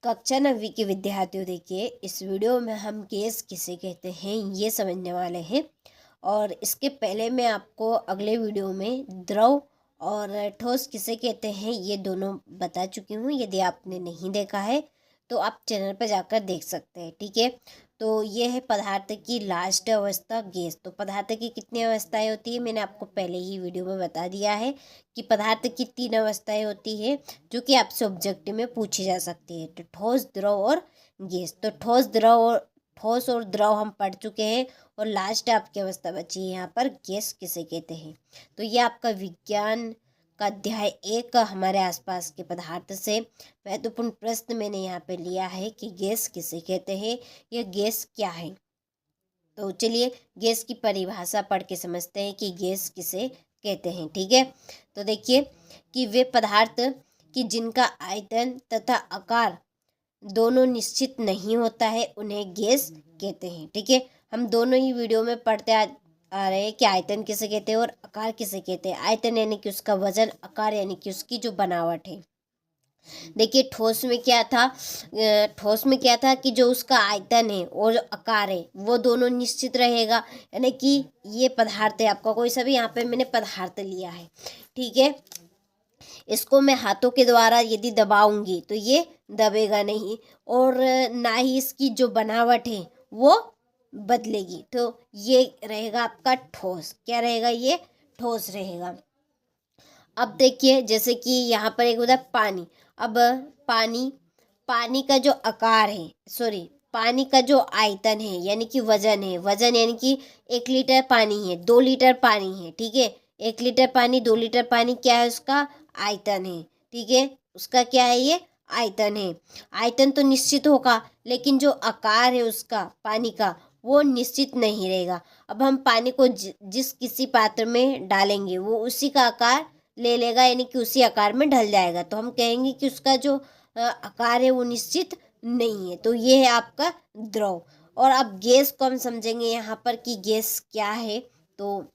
कक्षा 9वीं के विद्यार्थियों, देखिए इस वीडियो में हम गैस किसे कहते हैं ये समझने वाले हैं। और इसके पहले मैं आपको अगले वीडियो में द्रव और ठोस किसे कहते हैं ये दोनों बता चुकी हूँ। यदि आपने नहीं देखा है तो आप चैनल पर जाकर देख सकते हैं, ठीक है। तो ये है पदार्थ की लास्ट अवस्था गैस। तो पदार्थ की कितनी अवस्थाएं होती है मैंने आपको पहले ही वीडियो में बता दिया है कि पदार्थ की 3 अवस्थाएं होती है जो कि आपसे ऑब्जेक्टिव में पूछी जा सकती है। तो ठोस, द्रव और गैस। तो ठोस और द्रव हम पढ़ चुके हैं और लास्ट आपकी अवस्था बची है यहाँ पर गैस किसे कहते हैं। तो ये आपका विज्ञान का अध्याय 1 हमारे आसपास के पदार्थ से महत्वपूर्ण प्रश्न मैंने यहाँ पे लिया है कि गैस किसे कहते हैं, यह गैस क्या है। तो चलिए गैस की परिभाषा पढ़ के समझते हैं कि गैस किसे कहते हैं, ठीक है। तो देखिए कि वे पदार्थ कि जिनका आयतन तथा आकार दोनों निश्चित नहीं होता है उन्हें गैस कहते हैं, ठीक है। हम दोनों ही वीडियो में पढ़ते आ रहे हैं कि आयतन किसे कहते हैं और आकार किसे कहते हैं। आयतन यानी कि उसका वजन, आकार यानी कि उसकी जो बनावट है। देखिए ठोस में क्या था कि जो उसका आयतन है और जो आकार है वो दोनों निश्चित रहेगा। यानी कि ये पदार्थ है, आपका कोई सा भी यहाँ पे मैंने पदार्थ लिया है, ठीक है। इसको मैं हाथों के द्वारा यदि दबाऊंगी तो ये दबेगा नहीं और ना ही इसकी जो बनावट है वो बदलेगी। तो ये रहेगा आपका ठोस। क्या रहेगा? ये ठोस रहेगा। अब देखिए जैसे कि यहाँ पर एक होता है पानी। अब पानी का जो आकार है, पानी का जो आयतन है यानी कि वजन है, वजन यानी कि 1 लीटर पानी है, 2 लीटर पानी है, ठीक है। 1 लीटर पानी, 2 लीटर पानी क्या है? उसका आयतन है, ठीक है। उसका क्या है? ये आयतन है। आयतन तो निश्चित होगा लेकिन जो आकार है उसका पानी का वो निश्चित नहीं रहेगा। अब हम पानी को जिस किसी पात्र में डालेंगे वो उसी का आकार ले लेगा यानी कि उसी आकार में ढल जाएगा। तो हम कहेंगे कि उसका जो आकार है वो निश्चित नहीं है। तो ये है आपका द्रव। और अब गैस को हम समझेंगे यहाँ पर कि गैस क्या है। तो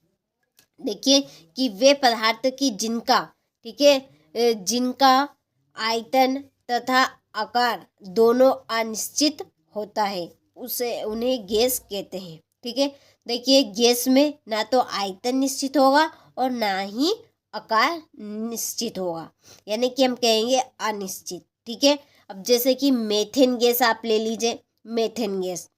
देखिए कि वे पदार्थ की जिनका, ठीक है, जिनका आयतन तथा आकार दोनों अनिश्चित होता है उन्हें गैस कहते हैं, ठीक है। देखिए गैस में ना तो आयतन निश्चित होगा और ना ही आकार निश्चित होगा, यानी कि हम कहेंगे अनिश्चित, ठीक है। अब जैसे कि मेथेन गैस आप ले लीजिए, मेथेन गैस।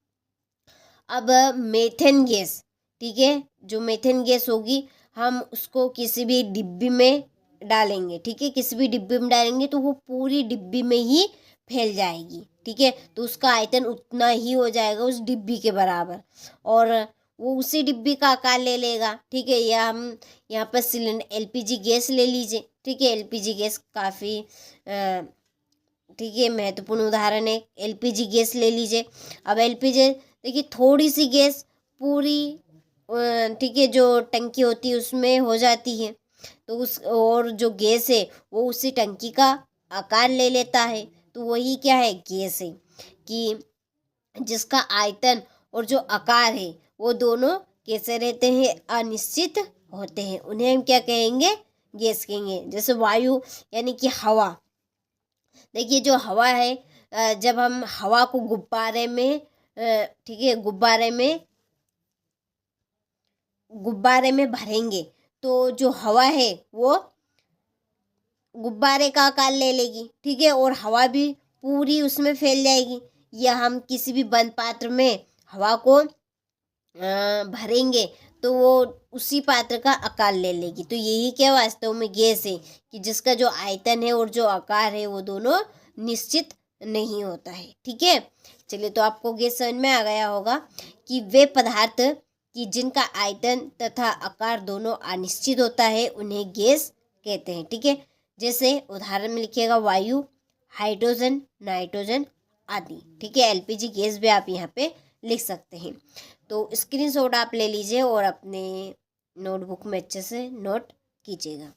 अब मेथेन गैस, ठीक है, जो मेथेन गैस होगी हम उसको किसी भी डिब्बी में डालेंगे, ठीक है। किसी भी डिब्बी में डालेंगे तो वो पूरी डिब्बी में ही फैल जाएगी, ठीक है। तो उसका आयतन उतना ही हो जाएगा उस डिब्बी के बराबर और वो उसी डिब्बी का आकार ले लेगा, ठीक है। या हम यहाँ पर सिलेंडर एलपीजी गैस ले लीजिए, ठीक है। एलपीजी गैस काफ़ी ठीक है महत्वपूर्ण उदाहरण है। एलपीजी गैस ले लीजिए। अब एलपीजी देखिए थोड़ी सी गैस पूरी ठीक है जो टंकी होती है उसमें हो जाती है। तो उस और जो गैस है वो उसी टंकी का आकार ले लेता है। तो वही क्या है? गैस है कि जिसका आयतन और जो आकार है वो दोनों कैसे रहते हैं? अनिश्चित होते हैं। उन्हें हम क्या कहेंगे? गैस कहेंगे। जैसे वायु यानी कि हवा। देखिए जो हवा है, जब हम हवा को गुब्बारे में ठीक है गुब्बारे में भरेंगे तो जो हवा है वो गुब्बारे का आकार ले लेगी, ठीक है। और हवा भी पूरी उसमें फैल जाएगी। या हम किसी भी बंद पात्र में हवा को भरेंगे तो वो उसी पात्र का आकार ले लेगी। तो यही क्या वास्तव में गैस है कि जिसका जो आयतन है और जो आकार है वो दोनों निश्चित नहीं होता है, ठीक है। चलिए तो आपको गैस समझ में आ गया होगा कि वे पदार्थ कि जिनका आयतन तथा आकार दोनों अनिश्चित होता है उन्हें गैस कहते हैं, ठीक है। जैसे उदाहरण में लिखिएगा वायु, हाइड्रोजन, नाइट्रोजन आदि, ठीक है। एलपीजी गैस भी आप यहाँ पे लिख सकते हैं। तो स्क्रीनशॉट आप ले लीजिए और अपने नोटबुक में अच्छे से नोट कीजिएगा।